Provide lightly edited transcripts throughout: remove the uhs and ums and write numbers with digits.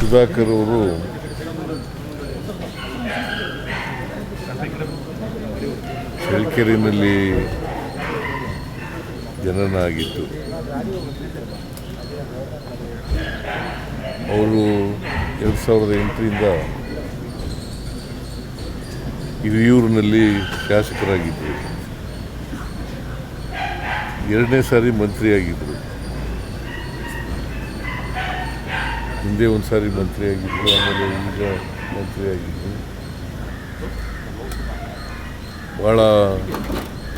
ಸುಧಾಕರ್ ಅವರು ಚಳ್ಳಕೆರೆಯಲ್ಲಿ ಜನನ ಆಗಿದ್ದು. ಅವರು 2008ರಿಂದ ಹಿರಿಯೂರಿನಲ್ಲಿ ಶಾಸಕರಾಗಿದ್ದರು. 2ನೇ ಸಾರಿ ಮಂತ್ರಿಯಾಗಿದ್ದರು. ಹಿಂದೆ ಒಂದು ಸಾರಿ ಮಂತ್ರಿಯಾಗಿದ್ದರು, ಆಮೇಲೆ ಈಗ ಮಂತ್ರಿಯಾಗಿದ್ದರು. ಭಾಳ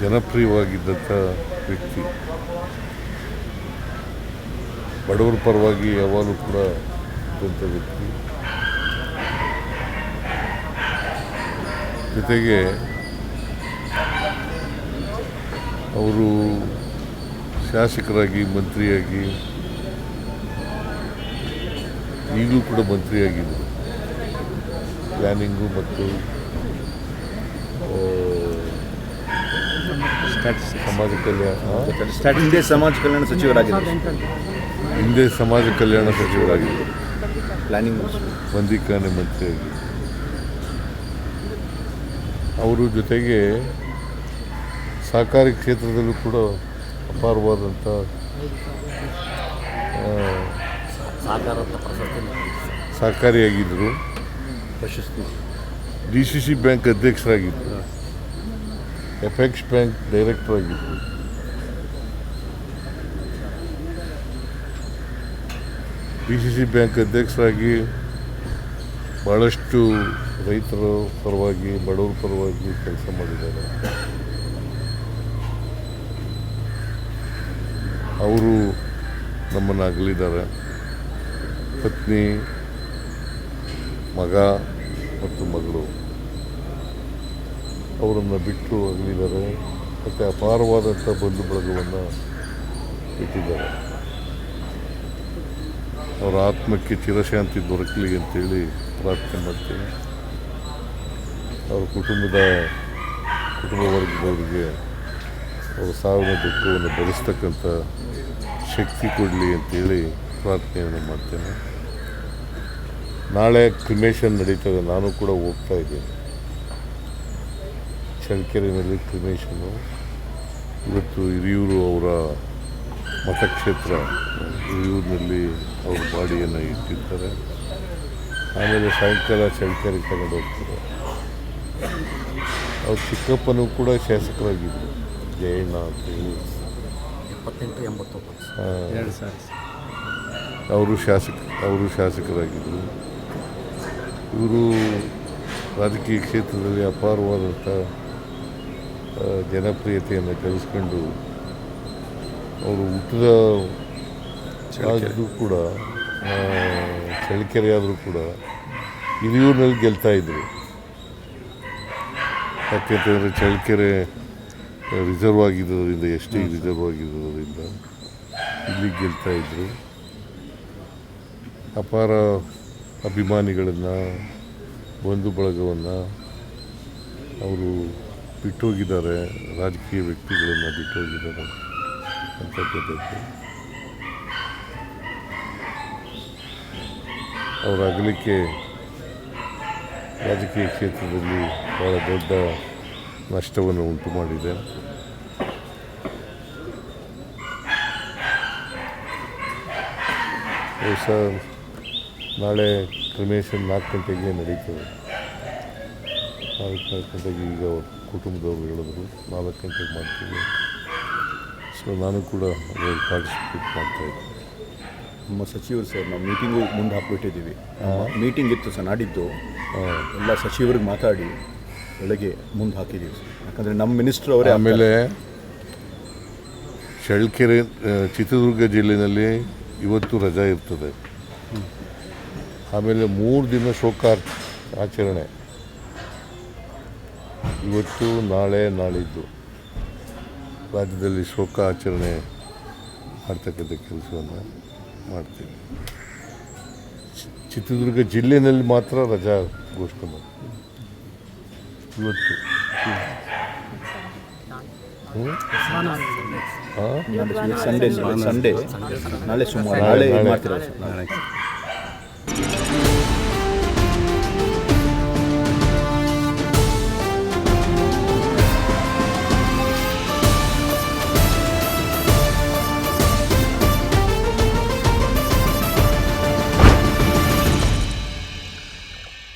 ಜನಪ್ರಿಯವಾಗಿದ್ದಂಥ ವ್ಯಕ್ತಿ. ಬಡವರ ಪರವಾಗಿ ಯಾವಾಗಲೂ ಕೂಡ ಇದ್ದಂಥ ವ್ಯಕ್ತಿ. ಜೊತೆಗೆ ಅವರು ಶಾಸಕರಾಗಿ, ಮಂತ್ರಿಯಾಗಿ, ಈಗಲೂ ಕೂಡ ಮಂತ್ರಿಯಾಗಿದ್ದರು. ಪ್ಲ್ಯಾನಿಂಗು ಮತ್ತು ಸಮಾಜ ಕಲ್ಯಾಣ, ಹಿಂದೆ ಸಮಾಜ ಕಲ್ಯಾಣ ಸಚಿವರಾಗಿದ್ದರು. ಹಿಂದೆ ಸಮಾಜ ಕಲ್ಯಾಣ ಸಚಿವರಾಗಿದ್ದರು. ಪ್ಲಾನಿಂಗ್ ಬಂದಿಖಾನೆ ಮಂತ್ರಿಯಾಗಿ. ಅವರು ಜೊತೆಗೆ ಸಹಕಾರಿ ಕ್ಷೇತ್ರದಲ್ಲೂ ಕೂಡ ಅಪಾರವಾದಂಥ ಸಹಕಾರಿಯಾಗಿದ್ದರು. ಪ್ರಶಸ್ತಿ DCC ಬ್ಯಾಂಕ್ ಅಧ್ಯಕ್ಷರಾಗಿದ್ದರು. ಎಫೆಕ್ಸ್ ಬ್ಯಾಂಕ್ ಡೈರೆಕ್ಟರ್ ಆಗಿದ್ದರು. DCC ಬ್ಯಾಂಕ್ ಅಧ್ಯಕ್ಷರಾಗಿ ಭಾಳಷ್ಟು ರೈತರ ಪರವಾಗಿ, ಬಡವರ ಪರವಾಗಿ ಕೆಲಸ ಮಾಡಿದ್ದಾರೆ. ಅವರು ನಮ್ಮನ್ನು ಅಗಲಿದ್ದಾರೆ. ಪತ್ನಿ, ಮಗ ಮತ್ತು ಮಗಳು ಅವರನ್ನು ಬಿಟ್ಟು ಅಗಲಿದ್ದಾರೆ. ಮತ್ತು ಅಪಾರವಾದಂಥ ಬಂಧು ಬಳಗವನ್ನು ಬಿಟ್ಟಿದ್ದಾರೆ. ಅವರ ಆತ್ಮಕ್ಕೆ ಚಿರಶಾಂತಿ ದೊರಕಲಿ ಅಂತೇಳಿ ಪ್ರಾರ್ಥನೆ ಮಾಡ್ತೀನಿ. ಅವರ ಕುಟುಂಬ ವರ್ಗದವರಿಗೆ ಅವರ ಸಾವಿನ ದುಃಖವನ್ನು ಭರಿಸ್ತಕ್ಕಂಥ ಶಕ್ತಿ ಕೊಡಲಿ ಅಂತೇಳಿ ಪ್ರಾರ್ಥನೆಯನ್ನು ಮಾಡ್ತೇನೆ. ನಾಳೆ ಕ್ರಿಮೇಷನ್ ನಡೀತದೆ. ನಾನು ಕೂಡ ಹೋಗ್ತಾ ಇದ್ದೇನೆ. ಚಳ್ಳಕೆರೆಯಲ್ಲಿ ಕ್ರಿಮೇಷನ್ನು. ಇವತ್ತು ಹಿರಿಯೂರು ಅವರ ಮತಕ್ಷೇತ್ರ ಹಿರಿಯೂರಿನಲ್ಲಿ ಅವ್ರ ಬಾಡಿಯನ್ನು ಇಟ್ಟಿರ್ತಾರೆ. ಆಮೇಲೆ ಸಾಯಂಕಾಲ ಚಳ್ಳಕೆರೆ ಕನ್ನಡ ಹೋಗ್ತಾರೆ. ಅವ್ರ ಚಿಕ್ಕಪ್ಪನೂ ಕೂಡ ಶಾಸಕರಾಗಿದ್ದರು, ಜಯಣ್ಣ ಅಂತ ಹೇಳಿ. 78-89 ಅವರು ಶಾಸಕರಾಗಿದ್ದರು. ಇವರು ರಾಜಕೀಯ ಕ್ಷೇತ್ರದಲ್ಲಿ ಅಪಾರವಾದಂಥ ಜನಪ್ರಿಯತೆಯನ್ನು ಗಳಿಸ್ಕೊಂಡು ಅವರು ಹುಟ್ಟಿದ ಆದರೂ ಕೂಡ ಚಳ್ಳಕೆರೆ ಆದರೂ ಕೂಡ ಹಿರಿಯೂರಿನಲ್ಲಿ ಗೆಲ್ತಾಯಿದ್ರು. ಯಾಕೆಂತಂದರೆ ಚಳ್ಳಕೆರೆ ರಿಸರ್ವ್ ಆಗಿರೋದ್ರಿಂದ, ST ರಿಸರ್ವ್ ಆಗಿರೋದ್ರಿಂದ ಇಲ್ಲಿ ಗೆಲ್ತಾಯಿದ್ರು. ಅಪಾರ ಅಭಿಮಾನಿಗಳನ್ನು, ಬಂಧು ಬಳಗವನ್ನು ಅವರು ಬಿಟ್ಟೋಗಿದ್ದಾರೆ. ರಾಜಕೀಯ ವ್ಯಕ್ತಿಗಳನ್ನು ಬಿಟ್ಟೋಗಿದ್ದಾರೆ ಅಂತ ಗೊತ್ತೈತೆ. ಅವರ ಅಗಲಿಕೆ ರಾಜಕೀಯ ಕ್ಷೇತ್ರದಲ್ಲಿ ಭಾಳ ದೊಡ್ಡ ನಷ್ಟವನ್ನು ಉಂಟು ಮಾಡಿದೆ. ನಾಳೆ ಕ್ರಿಮೇಷನ್ 4 ಗಂಟೆಗೆ ನಡೀತದೆ. 4 ಗಂಟೆಗೆ ಈಗ ಕುಟುಂಬದವರು ಹೇಳಿದ್ರು 4 ಗಂಟೆಗೆ ಮಾಡ್ತೀವಿ. ಸೊ ನಾನು ಕೂಡ ಅದರಲ್ಲಿ ಪಾರ್ಟಿಸಿಪೇಟ್ ಮಾಡ್ತಾಯಿದ್ದೆ. ನಮ್ಮ ಸಚಿವರು ಸರ್, ನಾವು ಮೀಟಿಂಗು ಮುಂದೆ ಹಾಕ್ಬಿಟ್ಟಿದ್ದೀವಿ. ಮೀಟಿಂಗ್ ಇತ್ತು ಸರ್ ನಾಡಿದ್ದು. ಎಲ್ಲ ಸಚಿವರಿಗೆ ಮಾತಾಡಿ ಬೆಳಗ್ಗೆ ಮುಂದೆ ಹಾಕಿದ್ದೀವಿ ಸರ್. ಯಾಕಂದರೆ ನಮ್ಮ ಮಿನಿಸ್ಟ್ರು ಅವರೇ. ಆಮೇಲೆ ಚಳ್ಳಕೆರೆ, ಚಿತ್ರದುರ್ಗ ಜಿಲ್ಲೆಯಲ್ಲಿ ಇವತ್ತು ರಜಾ ಇರ್ತದೆ. ಆಮೇಲೆ 3 ದಿನ ಶೋಕ ಆಚರಣೆ, ಇವತ್ತು, ನಾಳೆ, ನಾಳಿದ್ದು ರಾಜ್ಯದಲ್ಲಿ ಶೋಕ ಆಚರಣೆ ಮಾಡ್ತಕ್ಕಂಥ ಕೆಲಸವನ್ನು ಮಾಡ್ತೀವಿ. ಚಿತ್ರದುರ್ಗ ಜಿಲ್ಲೆಯಲ್ಲಿ ಮಾತ್ರ ರಜಾ ಘೋಷಣೆ ಮಾಡಿ ಇವತ್ತು. ಸಂಡೇ ನಾಳೆ ಸೋಮವಾರ, ನಾಳೆ ಮಾಡ್ತೀರಾ?